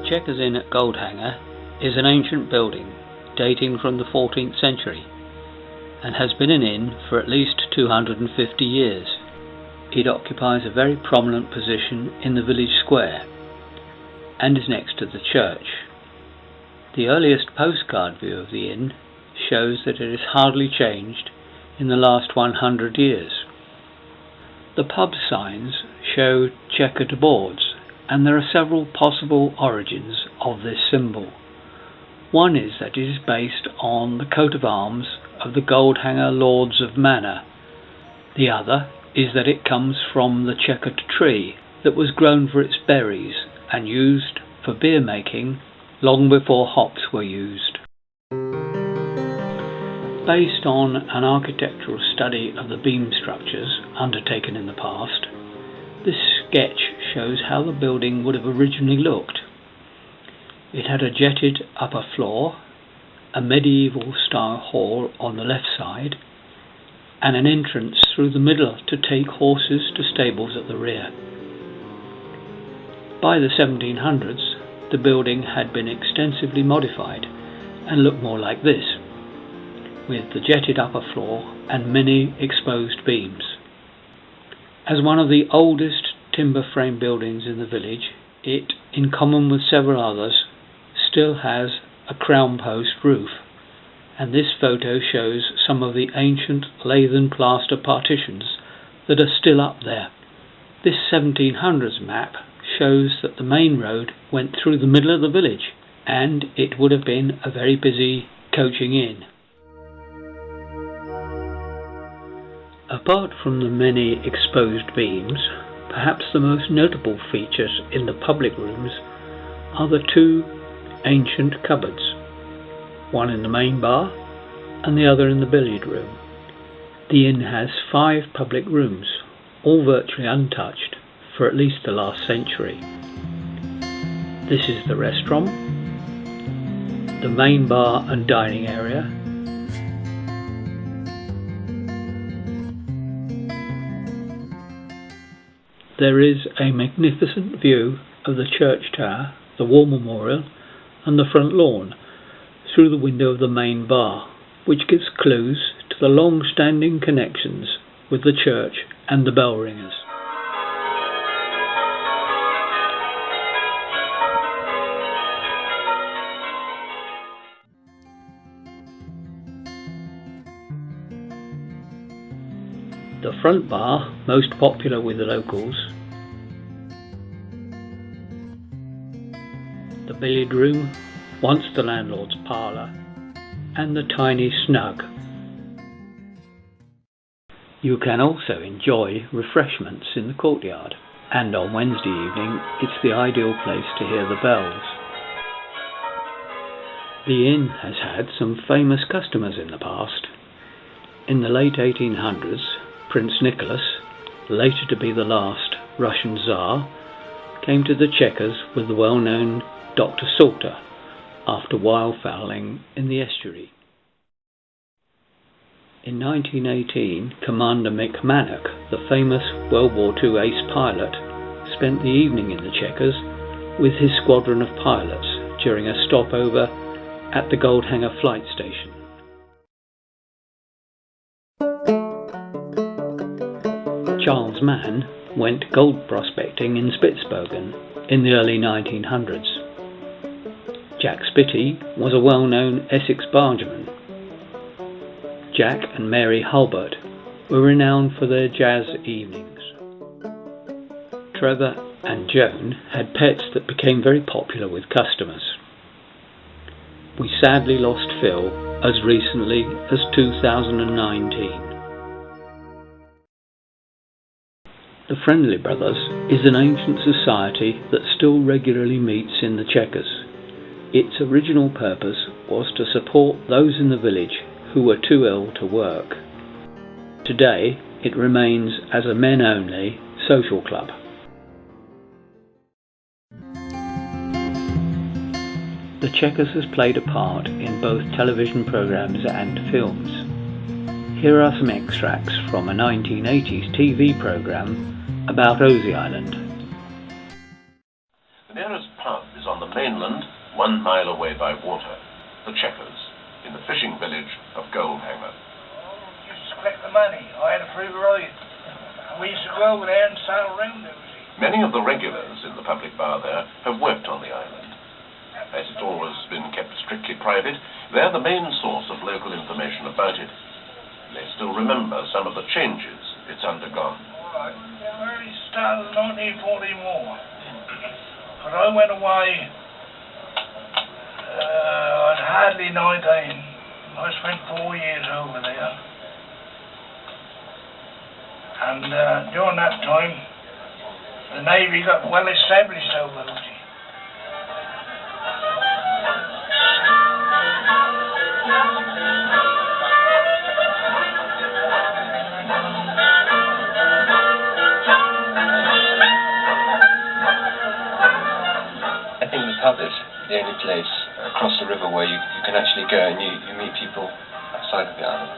Chequers Inn at Goldhanger is an ancient building dating from the 14th century and has been an inn for at least 250 years. It occupies a very prominent position in the village square and is next to the church. The earliest postcard view of the inn shows that it has hardly changed in the last 100 years. The pub signs show checkered boards, and there are several possible origins of this symbol. One is that it is based on the coat of arms of the Goldhanger Lords of Manor. The other is that it comes from the checkered tree that was grown for its berries and used for beer making long before hops were used. Based on an architectural study of the beam structures undertaken in the past, this sketch shows how the building would have originally looked. It had a jetted upper floor, a medieval style hall on the left side, and an entrance through the middle to take horses to stables at the rear. By the 1700s, the building had been extensively modified and looked more like this, with the jetted upper floor and many exposed beams. As one of the oldest timber frame buildings in the village, it, in common with several others, still has a crown post roof, and this photo shows some of the ancient lath and plaster partitions that are still up there. This 1700s map shows that the main road went through the middle of the village, and it would have been a very busy coaching inn. Apart from the many exposed beams, perhaps the most notable features in the public rooms are the two ancient cupboards, one in the main bar and the other in the billiard room. The inn has 5 public rooms, all virtually untouched for at least the last century. This is the restaurant, the main bar and dining area, there is a magnificent view of the church tower, the war memorial and the front lawn through the window of the main bar, which gives clues to the long-standing connections with the church and the bell ringers. The front bar, most popular with the locals, the billiard room, once the landlord's parlour, and the tiny snug. You can also enjoy refreshments in the courtyard, and on Wednesday evening it's the ideal place to hear the bells. The inn has had some famous customers in the past. In the late 1800s, Prince Nicholas, later to be the last Russian Tsar, came to the Chequers with the well-known Dr. Salter after wildfowling in the estuary. In 1918, Commander McMannock, the famous World War II ace pilot, spent the evening in the Chequers with his squadron of pilots during a stopover at the Goldhanger flight station. Charles Mann went gold prospecting in Spitsbergen in the early 1900s. Jack Spitty was a well-known Essex bargeman. Jack and Mary Hulbert were renowned for their jazz evenings. Trevor and Joan had pets that became very popular with customers. We sadly lost Phil as recently as 2019. The Friendly Brothers is an ancient society that still regularly meets in the Chequers. Its original purpose was to support those in the village who were too ill to work. Today it remains as a men-only social club. The Chequers has played a part in both television programmes and films. Here are some extracts from a 1980s TV programme about Ozzy Island. The nearest pub is on the mainland, 1 mile away by water, the Chequers, in the fishing village of Goldhanger. We used to collect the money. I had a free ride. We used to go over there and sail around it. Many of the regulars in the public bar there have worked on the island. As it's always been kept strictly private, they're the main source of local information about it. They still remember some of the changes it's undergone. All right. It really started in 1941. But I went away, I was hardly 19. I spent 4 years over there. And during that time, the Navy got well established over there. I think the pub is the only place across the river where you can actually go and you meet people outside of the island.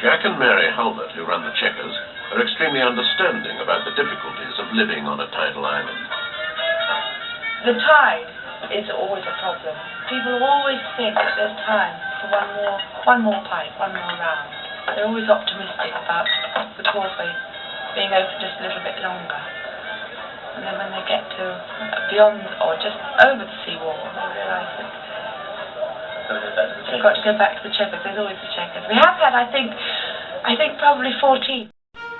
Jack and Mary Hulbert, who run the Chequers, are extremely understanding about the difficulties of living on a tidal island. The tide is always a problem. People always think that there's time for one more pint, one more round. They're always optimistic about the causeway being open just a little bit longer. And then when they get to beyond or just over the seawall, they realise that they've got to go back to the Chequers. There's always the Chequers. We have had, I think probably 14.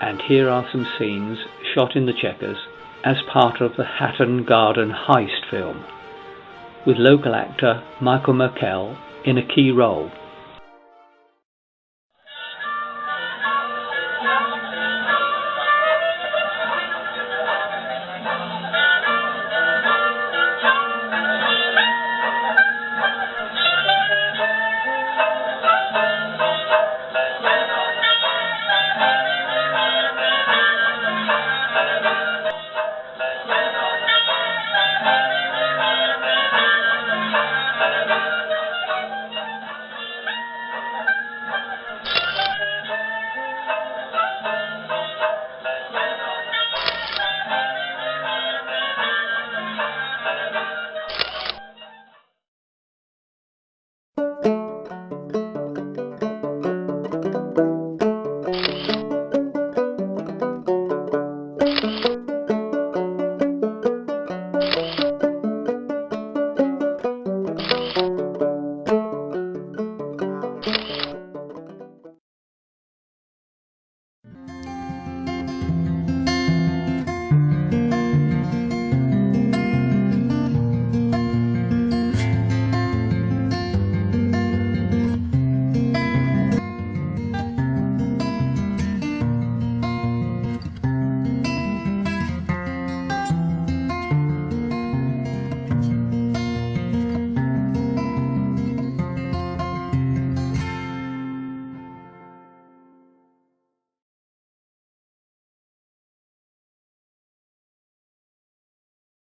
And here are some scenes shot in the Chequers as part of the Hatton Garden heist film, with local actor Michael Merkel in a key role.